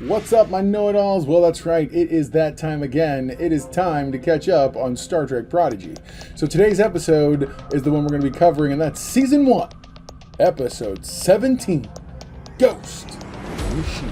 What's up, my know-it-alls? Well, that's right. It is that time again. It is time to catch up on Star Trek Prodigy. So today's episode is the one we're going to be covering, and that's Season 1, Episode 17, Ghost in the Shield.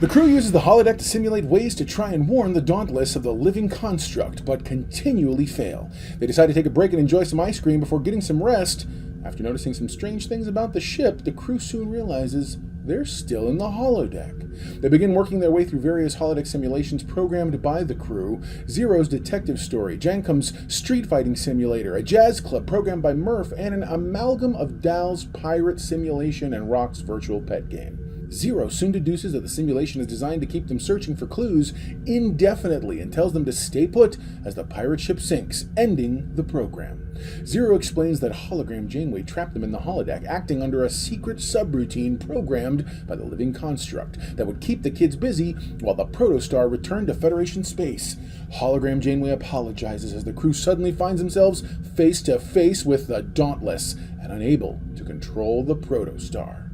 The crew uses the holodeck to simulate ways to try and warn the Dauntless of the living construct, but continually fail. They decide to take a break and enjoy some ice cream before getting some rest. After noticing some strange things about the ship, the crew soon realizes they're still in the holodeck. They begin working their way through various holodeck simulations programmed by the crew: Zero's detective story, Jankom's street fighting simulator, a jazz club programmed by Murf, and an amalgam of Dal's pirate simulation and Rock's virtual pet game. Zero soon deduces that the simulation is designed to keep them searching for clues indefinitely and tells them to stay put as the pirate ship sinks, ending the program. Zero explains that Hologram Janeway trapped them in the holodeck, acting under a secret subroutine programmed by the living construct that would keep the kids busy while the Protostar returned to Federation space. Hologram Janeway apologizes as the crew suddenly finds themselves face to face with the Dauntless and unable to control the Protostar.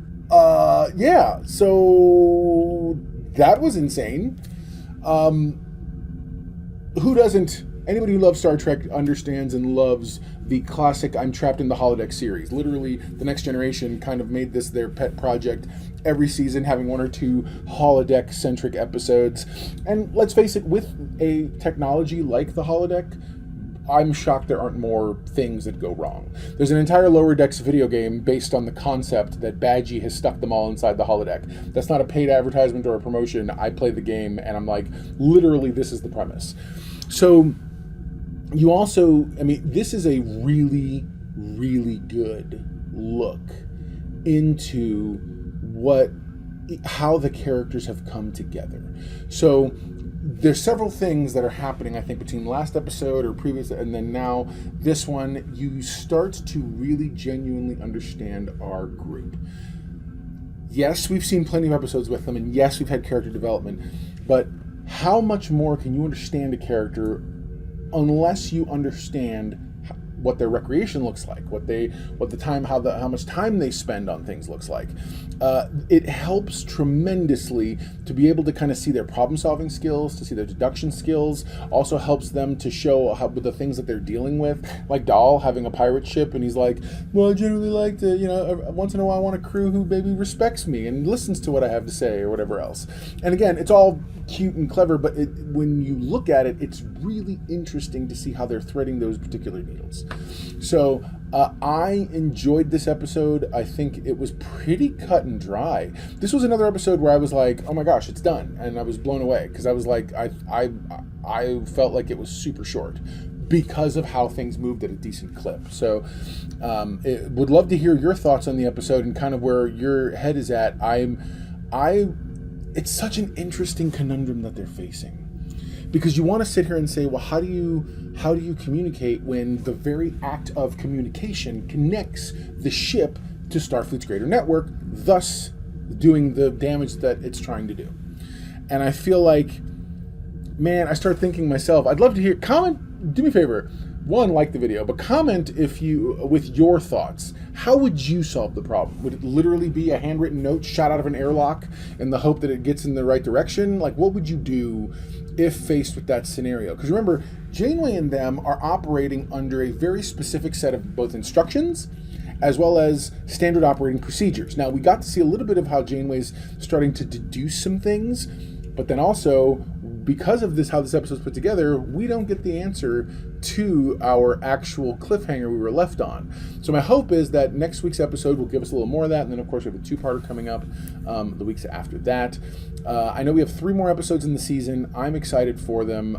Yeah, so that was insane. Who doesn't? Anybody who loves Star Trek understands and loves the classic I'm Trapped in the Holodeck series. Literally, The Next Generation kind of made this their pet project every season, having one or two holodeck-centric episodes. And let's face it, with a technology like the holodeck, I'm shocked there aren't more things that go wrong. There's an entire Lower Decks video game based on the concept that Badgie has stuck them all inside the holodeck. That's not a paid advertisement or a promotion. I play the game and I'm like, literally, this is the premise. So you also, this is a really, really good look into how the characters have come together. So there's several things that are happening, I think, between last episode or previous and then now this one. You start to really genuinely understand our group. Yes, we've seen plenty of episodes with them, and yes, we've had character development, but how much more can you understand a character unless you understand what their recreation looks like, how much time they spend on things looks like. It helps tremendously to be able to kind of see their problem-solving skills, to see their deduction skills. Also helps them to show with the things that they're dealing with, like Dahl having a pirate ship, and he's like, well, I generally like to, once in a while I want a crew who maybe respects me and listens to what I have to say or whatever else. And again, it's all cute and clever, but when you look at it, it's really interesting to see how they're threading those particular needles. So I enjoyed this episode. I think it was pretty cut and dry. This was another episode where I was like, oh my gosh, it's done, and I was blown away because I was like, I felt like it was super short because of how things moved at a decent clip. So would love to hear your thoughts on the episode and kind of where your head is at. It's such an interesting conundrum that they're facing, because you want to sit here and say, well, how do you communicate when the very act of communication connects the ship to Starfleet's greater network, thus doing the damage that it's trying to do? And I feel like, man, I start thinking myself, I'd love to hear, comment, do me a favor, one, like the video, but comment with your thoughts. How would you solve the problem? Would it literally be a handwritten note shot out of an airlock in the hope that it gets in the right direction? Like, what would you do if faced with that scenario? Because remember, Janeway and them are operating under a very specific set of both instructions as well as standard operating procedures. Now, we got to see a little bit of how Janeway's starting to deduce some things, but then also, because of how this episode's put together, we don't get the answer to our actual cliffhanger we were left on. So my hope is that next week's episode will give us a little more of that, and then of course we have a two-parter coming up the weeks after that. I know we have 3 more episodes in the season. I'm excited for them,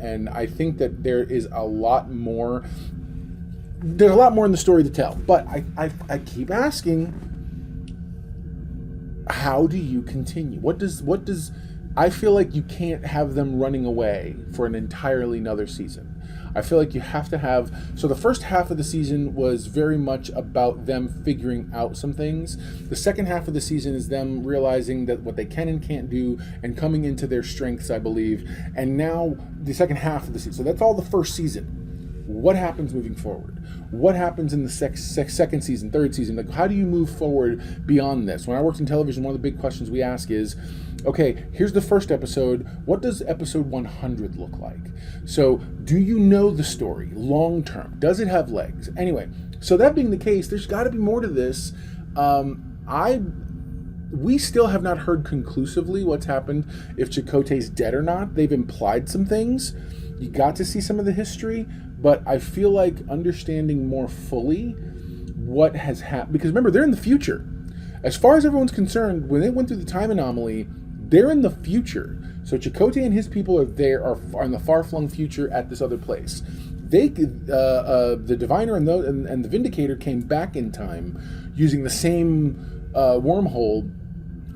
and I think that there is a lot more. There's a lot more in the story to tell, but I keep asking, how do you continue? What does I feel like you can't have them running away for an entirely another season. I feel like you have to have... So the first half of the season was very much about them figuring out some things. The second half of the season is them realizing that what they can and can't do and coming into their strengths, I believe. And now the second half of the season. So that's all the first season. What happens moving forward? What happens in the second season, third season? Like, how do you move forward beyond this? When I worked in television, one of the big questions we ask is, okay, here's the first episode. What does episode 100 look like? So do you know the story long term? Does it have legs? Anyway, so that being the case, there's got to be more to this. We still have not heard conclusively what's happened, if Chakotay's dead or not. They've implied some things. You got to see some of the history, but I feel like understanding more fully what has happened, because remember, they're in the future. As far as everyone's concerned, when they went through the time anomaly, they're in the future. So Chakotay and his people are in the far-flung future at this other place. The Diviner and the Vindicator came back in time using the same wormhole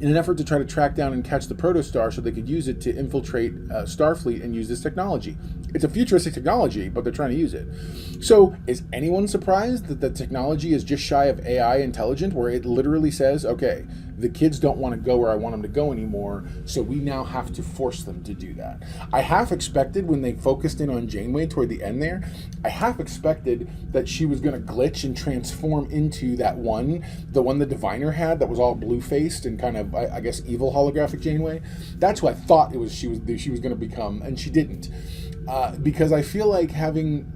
in an effort to try to track down and catch the Protostar so they could use it to infiltrate Starfleet and use this technology. It's a futuristic technology, but they're trying to use it. So is anyone surprised that the technology is just shy of AI intelligent, where it literally says, okay, the kids don't want to go where I want them to go anymore, so we now have to force them to do that. I half expected, when they focused in on Janeway toward the end there, I half expected that she was going to glitch and transform into the one the Diviner had that was all blue-faced and kind of, I guess, evil holographic Janeway. That's what I thought she was going to become, and she didn't. Because I feel like having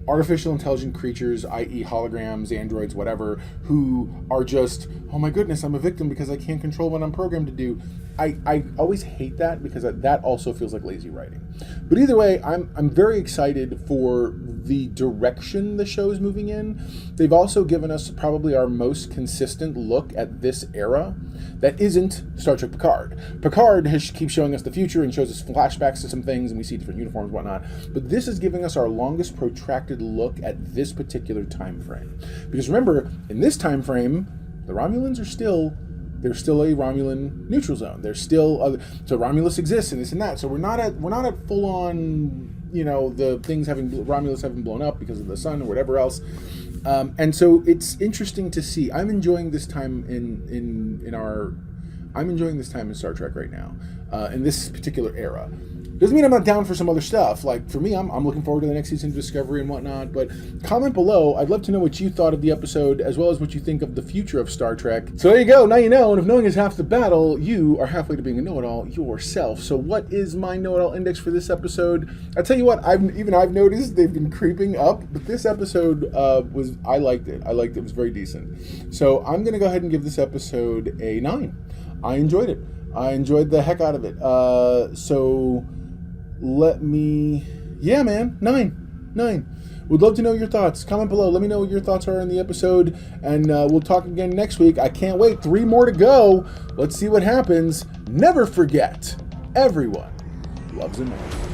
artificial intelligent creatures, i.e. holograms, androids, whatever, who are just, oh my goodness, I'm a victim because I can't control what I'm programmed to do. I always hate that, because that also feels like lazy writing. But either way, I'm very excited for the direction the show's moving in. They've also given us probably our most consistent look at this era that isn't Star Trek Picard. Picard keeps showing us the future and shows us flashbacks to some things, and we see different uniforms and whatnot. But this is giving us our longest protracted look at this particular time frame. Because remember, in this time frame, the Romulans are still... There's still a Romulan neutral zone. There's still so Romulus exists and this and that. So we're not at full on, the things Romulus having blown up because of the sun or whatever else. And so it's interesting to see. I'm enjoying this time I'm enjoying this time in Star Trek right now, in this particular era. Doesn't mean I'm not down for some other stuff. Like, for me, I'm looking forward to the next season of Discovery and whatnot. But comment below. I'd love to know what you thought of the episode, as well as what you think of the future of Star Trek. So there you go. Now you know. And if knowing is half the battle, you are halfway to being a know-it-all yourself. So what is my know-it-all index for this episode? I tell you what, I've noticed they've been creeping up. But this episode I liked it. It was very decent. So I'm going to go ahead and give this episode a 9. I enjoyed it. I enjoyed the heck out of it. Yeah, man, 9. Would love to know your thoughts. Comment below. Let me know what your thoughts are on the episode, and we'll talk again next week. I can't wait. 3 more to go. Let's see what happens. Never forget, everyone loves a man.